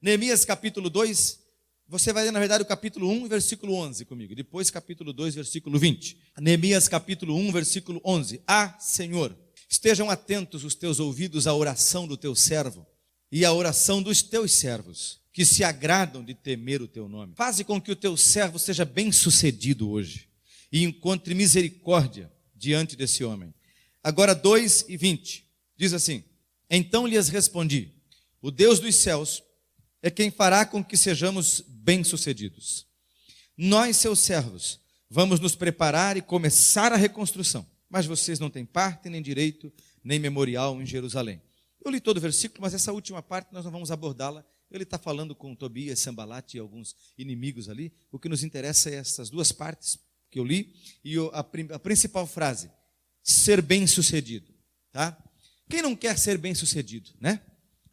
Neemias capítulo 2, você vai ler na verdade o capítulo 1, versículo 11 comigo. Depois capítulo 2, versículo 20. Neemias capítulo 1, versículo 11. Senhor, estejam atentos os teus ouvidos à oração do teu servo e à oração dos teus servos, que se agradam de temer o teu nome. Faze com que o teu servo seja bem-sucedido hoje e encontre misericórdia diante desse homem. Agora 2 e 20. Diz assim: então lhes respondi: o Deus dos céus é quem fará com que sejamos bem-sucedidos. Nós, seus servos, vamos nos preparar e começar a reconstrução, mas vocês não têm parte, nem direito, nem memorial em Jerusalém. Eu li todo o versículo, mas essa última parte nós não vamos abordá-la. Ele está falando com Tobias, Sambalate e alguns inimigos ali. O que nos interessa é essas duas partes que eu li e a principal frase: ser bem-sucedido, tá? Quem não quer ser bem-sucedido, né?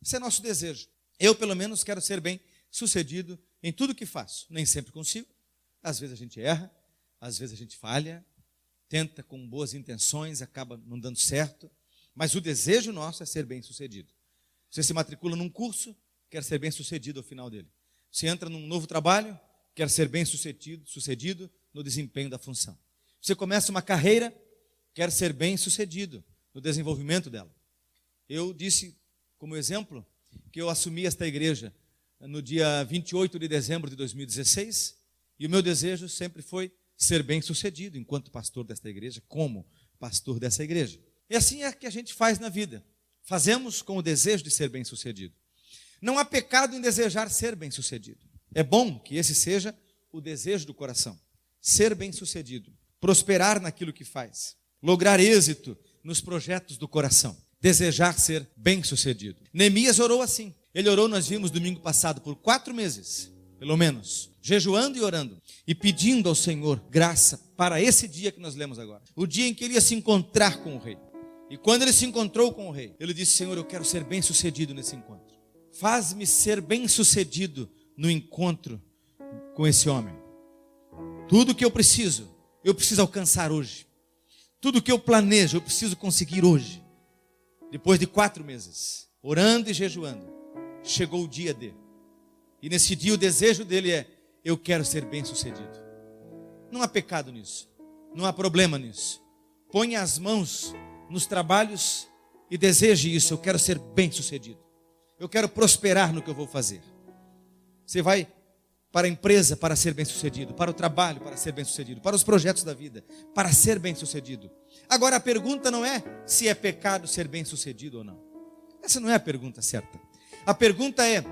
Esse é nosso desejo. Eu, pelo menos, quero ser bem-sucedido em tudo que faço. Nem sempre consigo. Às vezes a gente erra, às vezes a gente falha, tenta com boas intenções, acaba não dando certo. Mas o desejo nosso é ser bem-sucedido. Você se matricula num curso, quer ser bem-sucedido ao final dele. Você entra num novo trabalho, quer ser bem-sucedido no desempenho da função. Você começa uma carreira, quer ser bem-sucedido no desenvolvimento dela. Eu disse, como exemplo, que eu assumi esta igreja no dia 28 de dezembro de 2016, e o meu desejo sempre foi ser bem-sucedido enquanto pastor desta igreja, como pastor dessa igreja. E assim é que a gente faz na vida. Fazemos com o desejo de ser bem-sucedido. Não há pecado em desejar ser bem-sucedido. É bom que esse seja o desejo do coração. Ser bem-sucedido, prosperar naquilo que faz, lograr êxito nos projetos do coração. Desejar ser bem-sucedido. Neemias orou assim. Ele orou, nós vimos domingo passado, por 4 meses, pelo menos, jejuando e orando, e pedindo ao Senhor graça para esse dia que nós lemos agora. O dia em que ele ia se encontrar com o rei. E quando ele se encontrou com o rei, ele disse: Senhor, eu quero ser bem-sucedido nesse encontro. Faz-me ser bem-sucedido no encontro com esse homem. Tudo que eu preciso alcançar hoje. Tudo que eu planejo, eu preciso conseguir hoje. Depois de 4 meses, orando e jejuando, chegou o dia D. E nesse dia o desejo dele é: eu quero ser bem-sucedido. Não há pecado nisso. Não há problema nisso. Ponha as mãos nos trabalhos e deseje isso. Eu quero ser bem-sucedido. Eu quero prosperar no que eu vou fazer. Você vai para a empresa para ser bem-sucedido, para o trabalho para ser bem-sucedido, para os projetos da vida para ser bem-sucedido. Agora a pergunta não é se é pecado ser bem-sucedido ou não. Essa não é a pergunta certa. A pergunta é: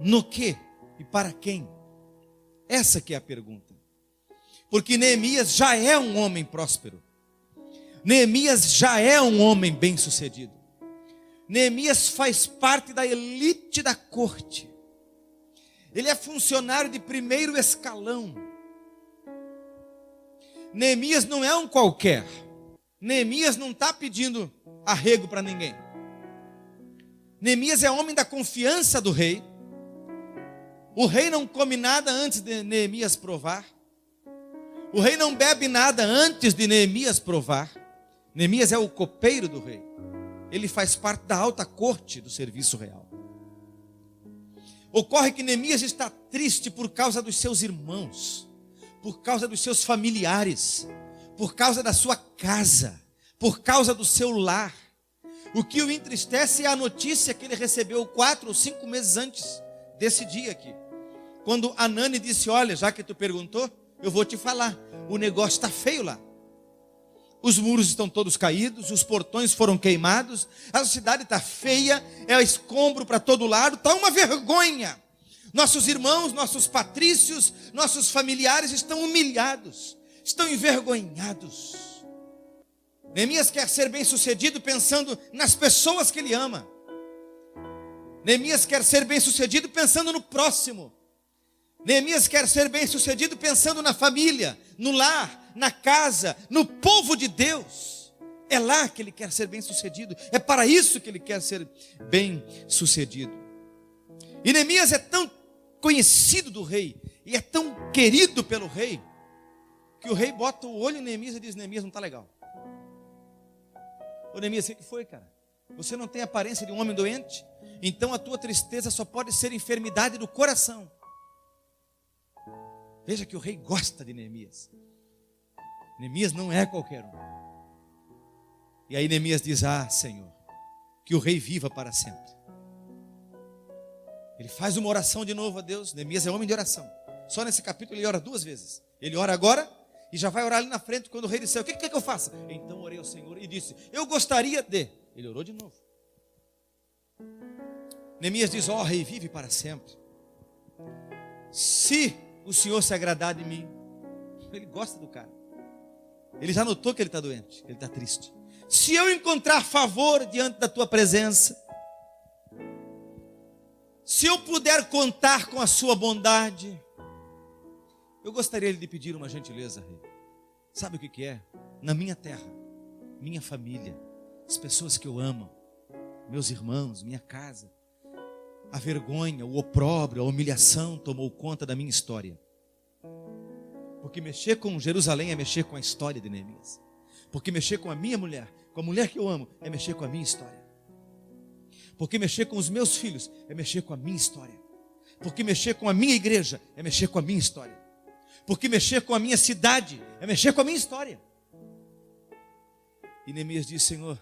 no que e para quem? Essa que é a pergunta. Porque Neemias já é um homem próspero. Neemias já é um homem bem-sucedido. Neemias faz parte da elite da corte. Ele é funcionário de primeiro escalão. Neemias não é um qualquer. Neemias não está pedindo arrego para ninguém. Neemias é homem da confiança do rei. O rei não come nada antes de Neemias provar. O rei não bebe nada antes de Neemias provar. Neemias é o copeiro do rei. Ele faz parte da alta corte do serviço real. Ocorre que Neemias está triste por causa dos seus irmãos, por causa dos seus familiares, por causa da sua casa, por causa do seu lar. O que o entristece é a notícia que ele recebeu 4 ou 5 meses antes desse dia aqui. Quando Anani disse: olha, já que tu perguntou, eu vou te falar, o negócio está feio lá. Os muros estão todos caídos, os portões foram queimados, a cidade está feia, é escombro para todo lado, está uma vergonha. Nossos irmãos, nossos patrícios, nossos familiares estão humilhados, estão envergonhados. Neemias quer ser bem-sucedido pensando nas pessoas que ele ama. Neemias quer ser bem-sucedido pensando no próximo. Neemias quer ser bem-sucedido pensando na família, no lar, na casa, no povo de Deus. É lá que ele quer ser bem-sucedido. É para isso que ele quer ser bem-sucedido. E Neemias é tão conhecido do rei e é tão querido pelo rei, que o rei bota o olho em Neemias e diz: Neemias, não está legal. Ô Neemias, o que foi, cara? Você não tem a aparência de um homem doente? Então a tua tristeza só pode ser enfermidade do coração. Veja que o rei gosta de Neemias. Neemias não é qualquer um. E aí Neemias diz: ah, Senhor, que o rei viva para sempre. Ele faz uma oração de novo a Deus. Neemias é homem de oração. Só nesse capítulo ele ora 2 vezes. Ele ora agora e já vai orar ali na frente quando o rei disser: o que quer que eu faça? Então orei ao Senhor e disse: eu gostaria de. Ele orou de novo. Neemias diz: ó, rei, vive para sempre. Se o Senhor se agradar de mim. Ele gosta do cara. Ele já notou que ele está doente, que ele está triste. Se eu encontrar favor diante da tua presença, se eu puder contar com a sua bondade, eu gostaria de pedir uma gentileza, rei. Sabe o que é? Na minha terra, minha família, as pessoas que eu amo, meus irmãos, minha casa, a vergonha, o opróbrio, a humilhação tomou conta da minha história. Porque mexer com Jerusalém é mexer com a história de Neemias. Porque mexer com a minha mulher, com a mulher que eu amo, é mexer com a minha história. Porque mexer com os meus filhos é mexer com a minha história. Porque mexer com a minha igreja é mexer com a minha história. Porque mexer com a minha cidade é mexer com a minha história. E Neemias diz: Senhor,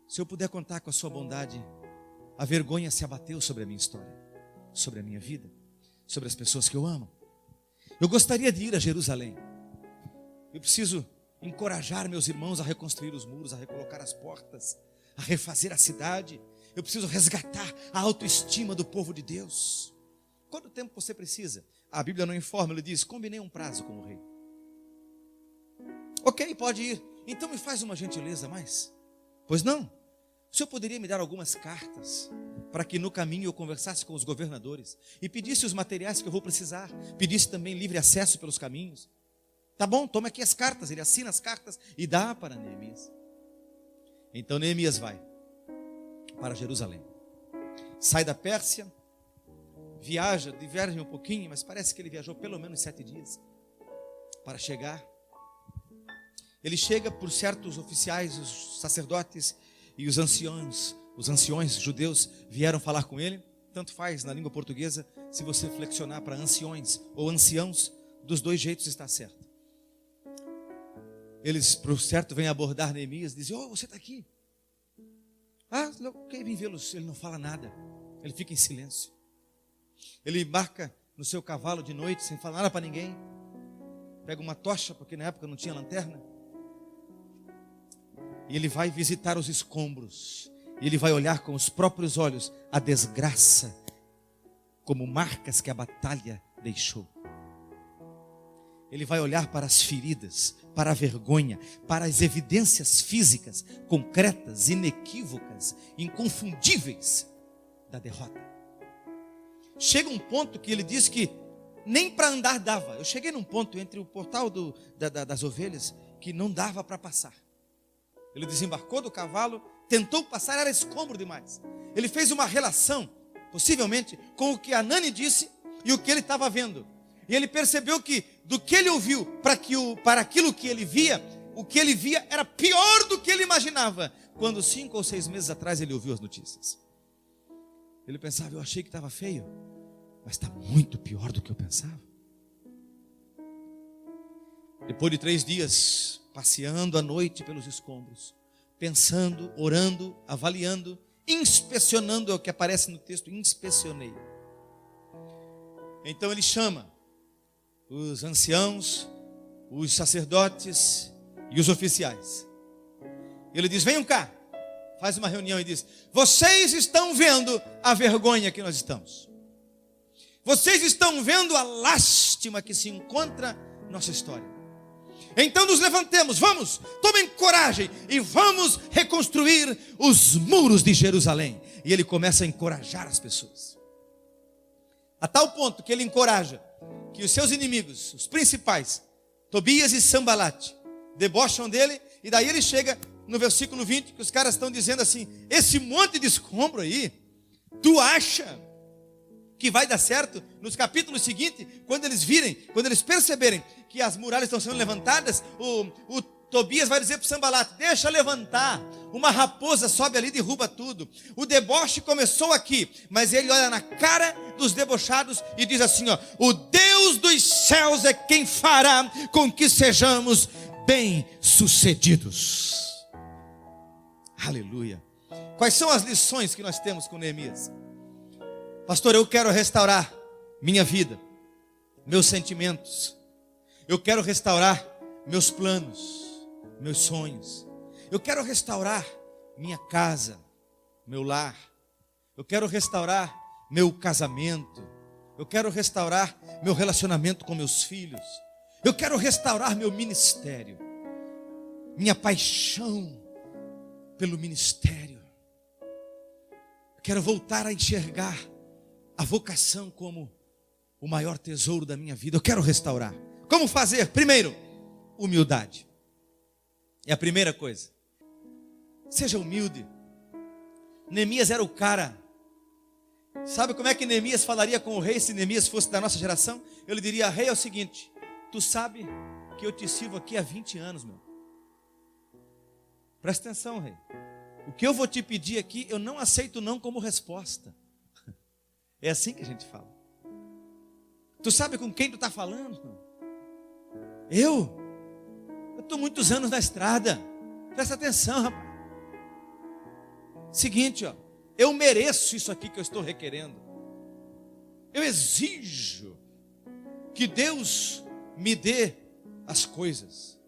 se eu puder contar com a sua bondade, a vergonha se abateu sobre a minha história, sobre a minha vida, sobre as pessoas que eu amo. Eu gostaria de ir a Jerusalém. Eu preciso encorajar meus irmãos a reconstruir os muros, a recolocar as portas, a refazer a cidade. Eu preciso resgatar a autoestima do povo de Deus. Quanto tempo você precisa? A Bíblia não informa, ele diz: combinei um prazo com o rei. Ok, pode ir. Então me faz uma gentileza a mais. Pois não? O senhor poderia me dar algumas cartas para que no caminho eu conversasse com os governadores e pedisse os materiais que eu vou precisar, pedisse também livre acesso pelos caminhos? Tá bom, toma aqui as cartas. Ele assina as cartas e dá para Neemias. Então Neemias vai para Jerusalém, sai da Pérsia, diverge um pouquinho, mas parece que ele viajou pelo menos 7 dias para chegar. Ele chega por certos oficiais, os sacerdotes e os anciões judeus vieram falar com ele. Tanto faz na língua portuguesa, se você flexionar para anciões ou anciãos, dos 2 jeitos está certo. Eles, por certo, vêm abordar Neemias e dizem: oh, você está aqui. Ah, ok, vim vê-los. Ele não fala nada, ele fica em silêncio. Ele embarca no seu cavalo de noite, sem falar nada para ninguém. Pega uma tocha, porque na época não tinha lanterna. E ele vai visitar os escombros. E ele vai olhar com os próprios olhos a desgraça, como marcas que a batalha deixou. Ele vai olhar para as feridas, para a vergonha, para as evidências físicas, concretas, inequívocas, inconfundíveis da derrota. Chega um ponto que ele diz que nem para andar dava. Eu cheguei num ponto entre o portal das ovelhas que não dava para passar. Ele desembarcou do cavalo, tentou passar, era escombro demais. Ele fez uma relação, possivelmente, com o que Anani disse e o que ele estava vendo. E ele percebeu que do que ele ouviu para aquilo que ele via, o que ele via era pior do que ele imaginava. Quando 5 ou 6 meses atrás ele ouviu as notícias. Ele pensava: eu achei que estava feio, mas está muito pior do que eu pensava. Depois de 3 dias, passeando à noite pelos escombros, pensando, orando, avaliando, inspecionando, é o que aparece no texto, inspecionei. Então ele chama os anciãos, os sacerdotes e os oficiais. Ele diz: venham cá. Faz uma reunião e diz: vocês estão vendo a vergonha que nós estamos. Vocês estão vendo a lástima que se encontra na nossa história. Então nos levantemos, vamos, tomem coragem e vamos reconstruir os muros de Jerusalém. E ele começa a encorajar as pessoas. A tal ponto que ele encoraja que os seus inimigos, os principais, Tobias e Sambalate, debocham dele. E daí ele chega no versículo 20, que os caras estão dizendo assim: esse monte de escombro aí, tu acha que vai dar certo? Nos capítulos seguintes, quando eles perceberem que as muralhas estão sendo levantadas, o Tobias vai dizer para Sanbalate: deixa levantar, uma raposa sobe ali e derruba tudo. O deboche começou aqui, mas ele olha na cara dos debochados e diz assim: ó, o Deus dos céus é quem fará com que sejamos bem-sucedidos. Aleluia. Quais são as lições que nós temos com Neemias? Pastor, eu quero restaurar minha vida, meus sentimentos. Eu quero restaurar meus planos, meus sonhos. Eu quero restaurar minha casa, meu lar. Eu quero restaurar meu casamento. Eu quero restaurar meu relacionamento com meus filhos. Eu quero restaurar meu ministério, minha paixão pelo ministério. Eu quero voltar a enxergar a vocação como o maior tesouro da minha vida. Eu quero restaurar. Como fazer? Primeiro, humildade. É a primeira coisa. Seja humilde. Neemias era o cara. Sabe como é que Neemias falaria com o rei se Neemias fosse da nossa geração? Eu lhe diria: rei, é o seguinte, tu sabe que eu te sirvo aqui há 20 anos, meu. Presta atenção, rei. O que eu vou te pedir aqui, eu não aceito não como resposta. É assim que a gente fala. Tu sabe com quem tu está falando? Eu estou muitos anos na estrada. Presta atenção, rapaz. Seguinte, ó, eu mereço isso aqui que eu estou requerendo. Eu exijo que Deus me dê as coisas.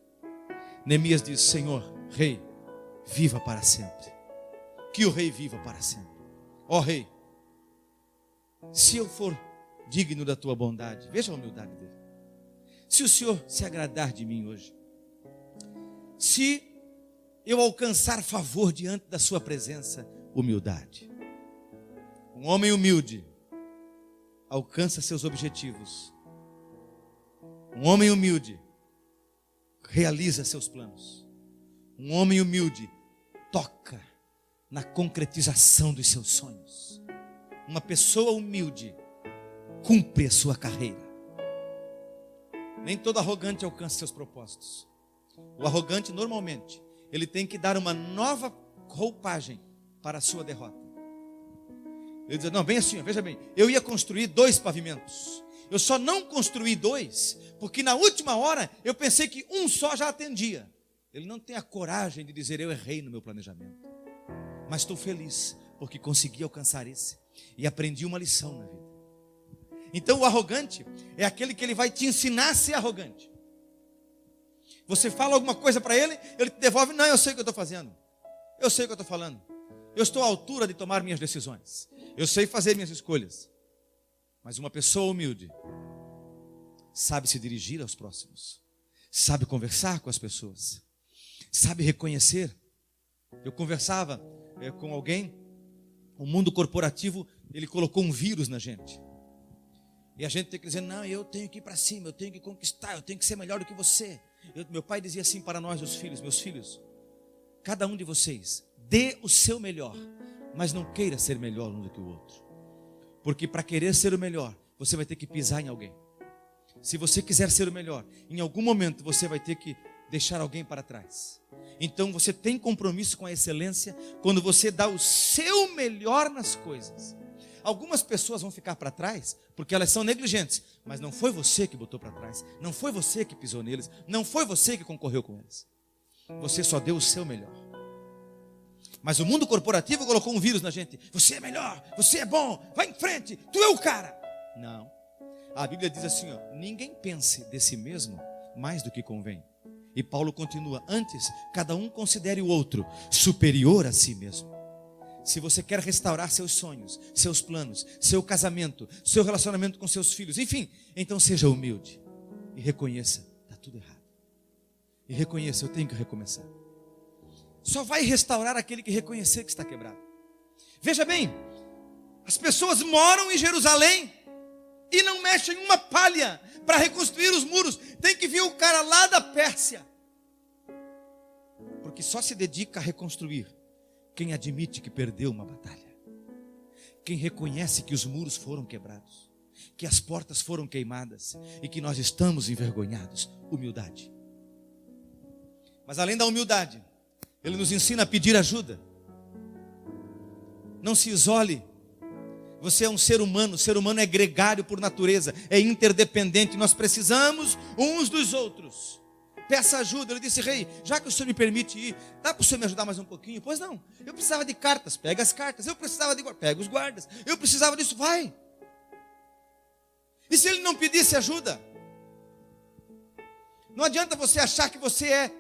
Neemias diz: Senhor, rei, viva para sempre. Que o rei viva para sempre. Ó rei, se eu for digno da tua bondade, veja a humildade dele. Se o Senhor se agradar de mim hoje, se eu alcançar favor diante da sua presença, humildade. Um homem humilde alcança seus objetivos. Um homem humilde realiza seus planos. Um homem humilde toca na concretização dos seus sonhos. Uma pessoa humilde cumpre a sua carreira. Nem todo arrogante alcança seus propósitos. O arrogante, normalmente, ele tem que dar uma nova roupagem para a sua derrota. Ele diz: não, bem assim, veja bem, eu ia construir 2 pavimentos. Eu só não construí 2, porque na última hora eu pensei que um só já atendia. Ele não tem a coragem de dizer: eu errei no meu planejamento, mas estou feliz, porque consegui alcançar esse, e aprendi uma lição na vida. Então o arrogante é aquele que ele vai te ensinar a ser arrogante. Você fala alguma coisa para ele, ele te devolve: não, eu sei o que eu estou fazendo, eu sei o que eu estou falando, eu estou à altura de tomar minhas decisões, eu sei fazer minhas escolhas. Mas uma pessoa humilde sabe se dirigir aos próximos, sabe conversar com as pessoas, sabe reconhecer. Eu conversava com alguém, o mundo corporativo, ele colocou um vírus na gente. E a gente tem que dizer: não, eu tenho que ir para cima, eu tenho que conquistar, eu tenho que ser melhor do que você. Meu pai dizia assim para nós, os filhos: meus filhos, cada um de vocês dê o seu melhor, mas não queira ser melhor um do que o outro. Porque para querer ser o melhor, você vai ter que pisar em alguém. Se você quiser ser o melhor, em algum momento você vai ter que deixar alguém para trás. Então você tem compromisso com a excelência quando você dá o seu melhor nas coisas. Algumas pessoas vão ficar para trás porque elas são negligentes, mas não foi você que botou para trás, não foi você que pisou neles, não foi você que concorreu com eles. Você só deu o seu melhor. Mas o mundo corporativo colocou um vírus na gente: você é melhor, você é bom, vai em frente, tu é o cara. Não, a Bíblia diz assim, ó: ninguém pense de si mesmo mais do que convém. E Paulo continua: antes, cada um considere o outro superior a si mesmo. Se você quer restaurar seus sonhos, seus planos, seu casamento, seu relacionamento com seus filhos, enfim, então seja humilde e reconheça: está tudo errado. E reconheça: eu tenho que recomeçar. Só vai restaurar aquele que reconhecer que está quebrado. Veja bem, as pessoas moram em Jerusalém e não mexem uma palha para reconstruir os muros. Tem que vir o cara lá da Pérsia, porque só se dedica a reconstruir quem admite que perdeu uma batalha, quem reconhece que os muros foram quebrados, que as portas foram queimadas e que nós estamos envergonhados. Humildade. Mas além da humildade, ele nos ensina a pedir ajuda. Não se isole. Você é um ser humano. O ser humano é gregário por natureza, é interdependente. Nós precisamos uns dos outros. Peça ajuda. Ele disse: rei, já que o senhor me permite ir, dá para o senhor me ajudar mais um pouquinho? Pois não, eu precisava de cartas, pega as cartas. Eu precisava de guardas, pega os guardas. Eu precisava disso, vai. E se ele não pedisse ajuda? Não adianta você achar que você é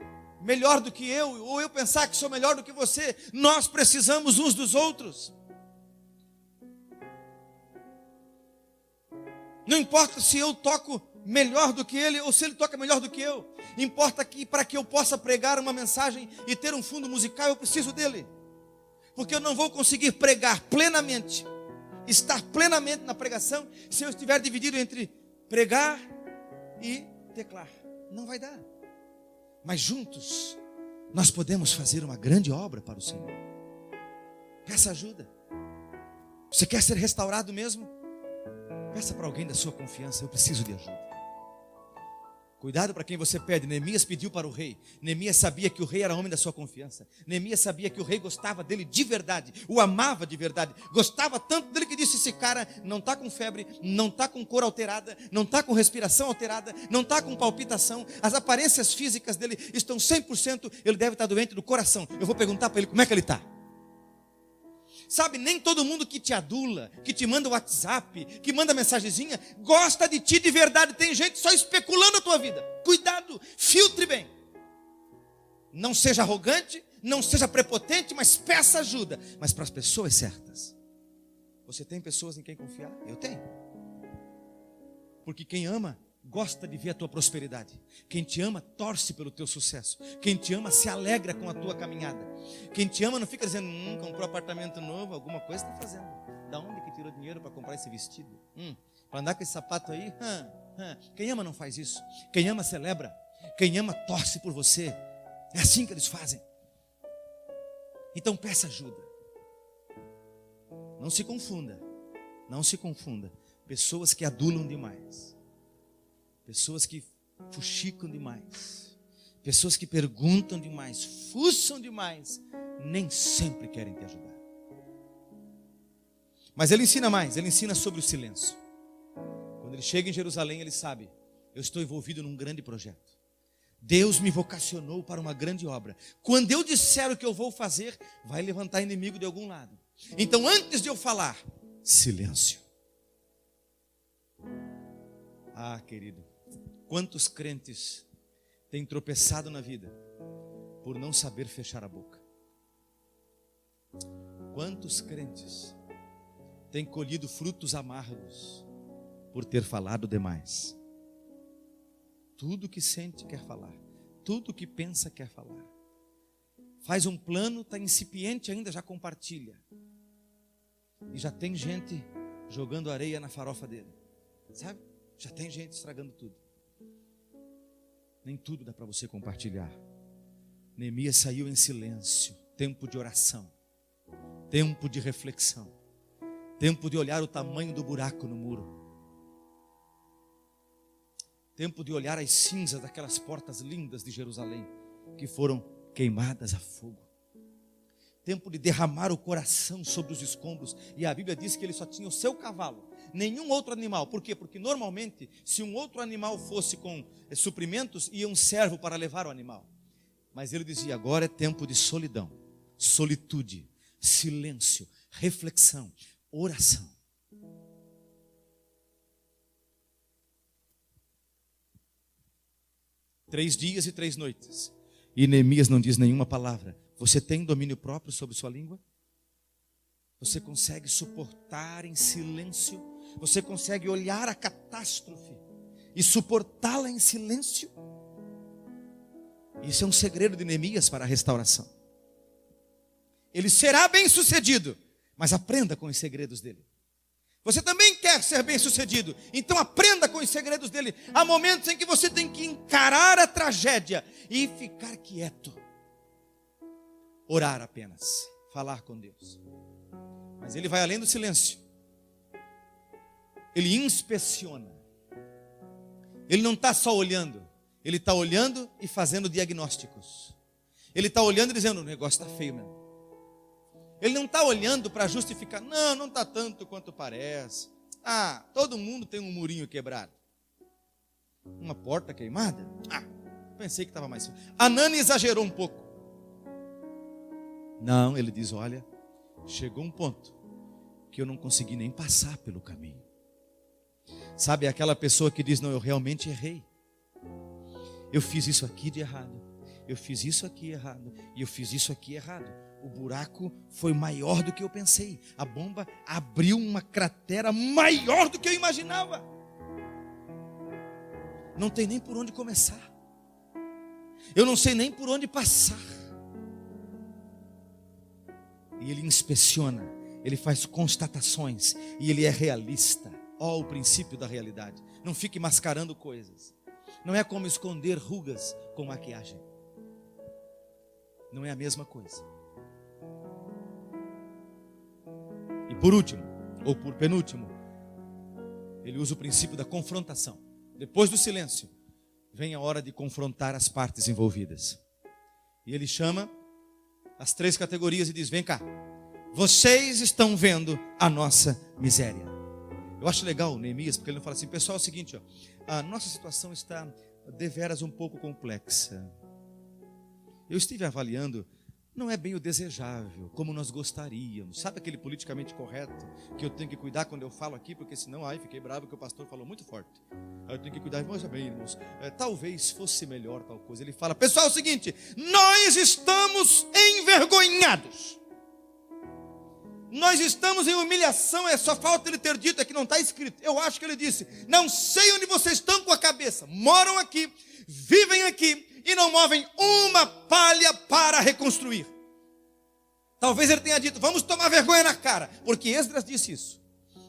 melhor do que eu, ou eu pensar que sou melhor do que você. Nós precisamos uns dos outros. Não importa se eu toco melhor do que ele, ou se ele toca melhor do que eu. Importa que para que eu possa pregar uma mensagem e ter um fundo musical, eu preciso dele. Porque eu não vou conseguir pregar plenamente, estar plenamente na pregação, se eu estiver dividido entre pregar e teclar. Não vai dar. Mas juntos, nós podemos fazer uma grande obra para o Senhor. Peça ajuda. Você quer ser restaurado mesmo? Peça para alguém da sua confiança: eu preciso de ajuda. Cuidado para quem você pede. Neemias pediu para o rei. Neemias sabia que o rei era homem da sua confiança. Neemias sabia que o rei gostava dele de verdade, o amava de verdade, gostava tanto dele que disse: esse cara não está com febre, não está com cor alterada, não está com respiração alterada, não está com palpitação, as aparências físicas dele estão 100%, ele deve estar doente do coração. Eu vou perguntar para ele como é que ele está. Sabe, nem todo mundo que te adula, que te manda WhatsApp, que manda mensagenzinha, gosta de ti de verdade. Tem gente só especulando a tua vida. Cuidado, filtre bem. Não seja arrogante, não seja prepotente, mas peça ajuda. Mas para as pessoas certas. Você tem pessoas em quem confiar? Eu tenho. Porque quem ama gosta de ver a tua prosperidade. Quem te ama torce pelo teu sucesso. Quem te ama se alegra com a tua caminhada. Quem te ama não fica dizendo: comprou apartamento novo, alguma coisa está fazendo. Da onde que tirou dinheiro para comprar esse vestido? Para andar com esse sapato aí? Quem ama não faz isso. Quem ama celebra. Quem ama torce por você. É assim que eles fazem. Então peça ajuda. Não se confunda. Não se confunda. Pessoas que adulam demais. Pessoas que fuxicam demais, pessoas que perguntam demais, fuçam demais, nem sempre querem te ajudar. Mas ele ensina mais, ele ensina sobre o silêncio. Quando ele chega em Jerusalém, ele sabe: eu estou envolvido num grande projeto. Deus me vocacionou para uma grande obra. Quando eu disser o que eu vou fazer, vai levantar inimigo de algum lado. Então, antes de eu falar, silêncio. Ah, querido, quantos crentes têm tropeçado na vida por não saber fechar a boca? Quantos crentes têm colhido frutos amargos por ter falado demais? Tudo que sente quer falar, tudo que pensa quer falar. Faz um plano, está incipiente ainda, já compartilha. E já tem gente jogando areia na farofa dele, sabe? Já tem gente estragando tudo. Nem tudo dá para você compartilhar. Neemias saiu em silêncio. Tempo de oração, tempo de reflexão, tempo de olhar o tamanho do buraco no muro, tempo de olhar as cinzas daquelas portas lindas de Jerusalém que foram queimadas a fogo, tempo de derramar o coração sobre os escombros. E a Bíblia diz que ele só tinha o seu cavalo, nenhum outro animal. Por quê? Porque normalmente, se um outro animal fosse com suprimentos, ia um servo para levar o animal. Mas ele dizia: agora é tempo de solidão, solitude, silêncio, reflexão, oração. Três dias e 3 noites. E Neemias não diz nenhuma palavra. Você tem domínio próprio sobre sua língua? Você consegue suportar em silêncio? Você consegue olhar a catástrofe e suportá-la em silêncio? Isso é um segredo de Neemias para a restauração. Ele será bem sucedido, mas aprenda com os segredos dele. Você também quer ser bem sucedido, então aprenda com os segredos dele. Há momentos em que você tem que encarar a tragédia e ficar quieto. Orar apenas, falar com Deus. Mas ele vai além do silêncio. Ele inspeciona. Ele não está só olhando, ele está olhando e fazendo diagnósticos. Ele está olhando e dizendo, o negócio está feio mesmo. Ele não está olhando para justificar, não está tanto quanto parece. Todo mundo tem um murinho quebrado. Uma porta queimada? Pensei que estava mais feio. Anani exagerou um pouco. Não, ele diz, olha, chegou um ponto que eu não consegui nem passar pelo caminho. Sabe aquela pessoa que diz, não, eu realmente errei. Eu fiz isso aqui de errado. Eu fiz isso aqui errado. E eu fiz isso aqui errado. O buraco foi maior do que eu pensei. A bomba abriu uma cratera maior do que eu imaginava. Não tem nem por onde começar. Eu não sei nem por onde passar. E ele inspeciona, ele faz constatações, e ele é realista. O princípio da realidade. Não fique mascarando coisas. Não é como esconder rugas com maquiagem. Não é a mesma coisa. E por último, ou por penúltimo, ele usa o princípio da confrontação. Depois do silêncio, vem a hora de confrontar as partes envolvidas. E ele chama as 3 categorias e diz, vem cá, vocês estão vendo a nossa miséria. Eu acho legal Neemias, porque ele não fala assim, pessoal, é o seguinte, a nossa situação está deveras um pouco complexa. Eu estive avaliando, não é bem o desejável, como nós gostaríamos. Sabe aquele politicamente correto, que eu tenho que cuidar quando eu falo aqui, porque senão, fiquei bravo que o pastor falou muito forte. Aí eu tenho que cuidar, irmãos, bem, irmãos, talvez fosse melhor tal coisa. Ele fala, pessoal, é o seguinte, nós estamos envergonhados. Nós estamos em humilhação, só falta ele ter dito, é que não está escrito. Eu acho que ele disse, não sei onde vocês estão com a cabeça, moram aqui, vivem aqui, e não movem uma palha para reconstruir. Talvez ele tenha dito, vamos tomar vergonha na cara, porque Esdras disse isso.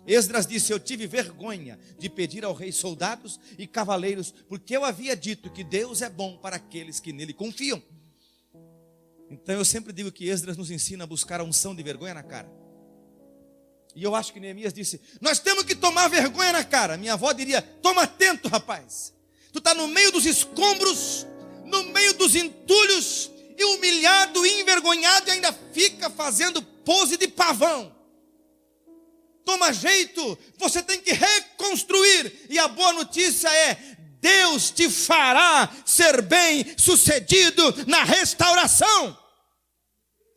Esdras disse, eu tive vergonha de pedir ao rei soldados e cavaleiros, porque eu havia dito que Deus é bom para aqueles que nele confiam. Então eu sempre digo que Esdras nos ensina a buscar a unção de vergonha na cara. E eu acho que Neemias disse, nós temos que tomar vergonha na cara. Minha avó diria, toma atento, rapaz. Tu está no meio dos escombros, no meio dos entulhos, e humilhado e envergonhado, e ainda fica fazendo pose de pavão. Toma jeito, você tem que reconstruir. E a boa notícia é, Deus te fará ser bem sucedido na restauração.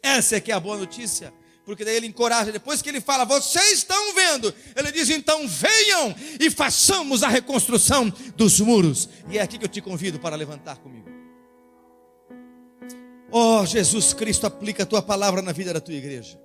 Essa é que é a boa notícia. Porque daí ele encoraja, depois que ele fala, vocês estão vendo, ele diz, então venham e façamos a reconstrução dos muros. E é aqui que eu te convido para levantar comigo. Jesus Cristo, aplica a tua palavra na vida da tua igreja.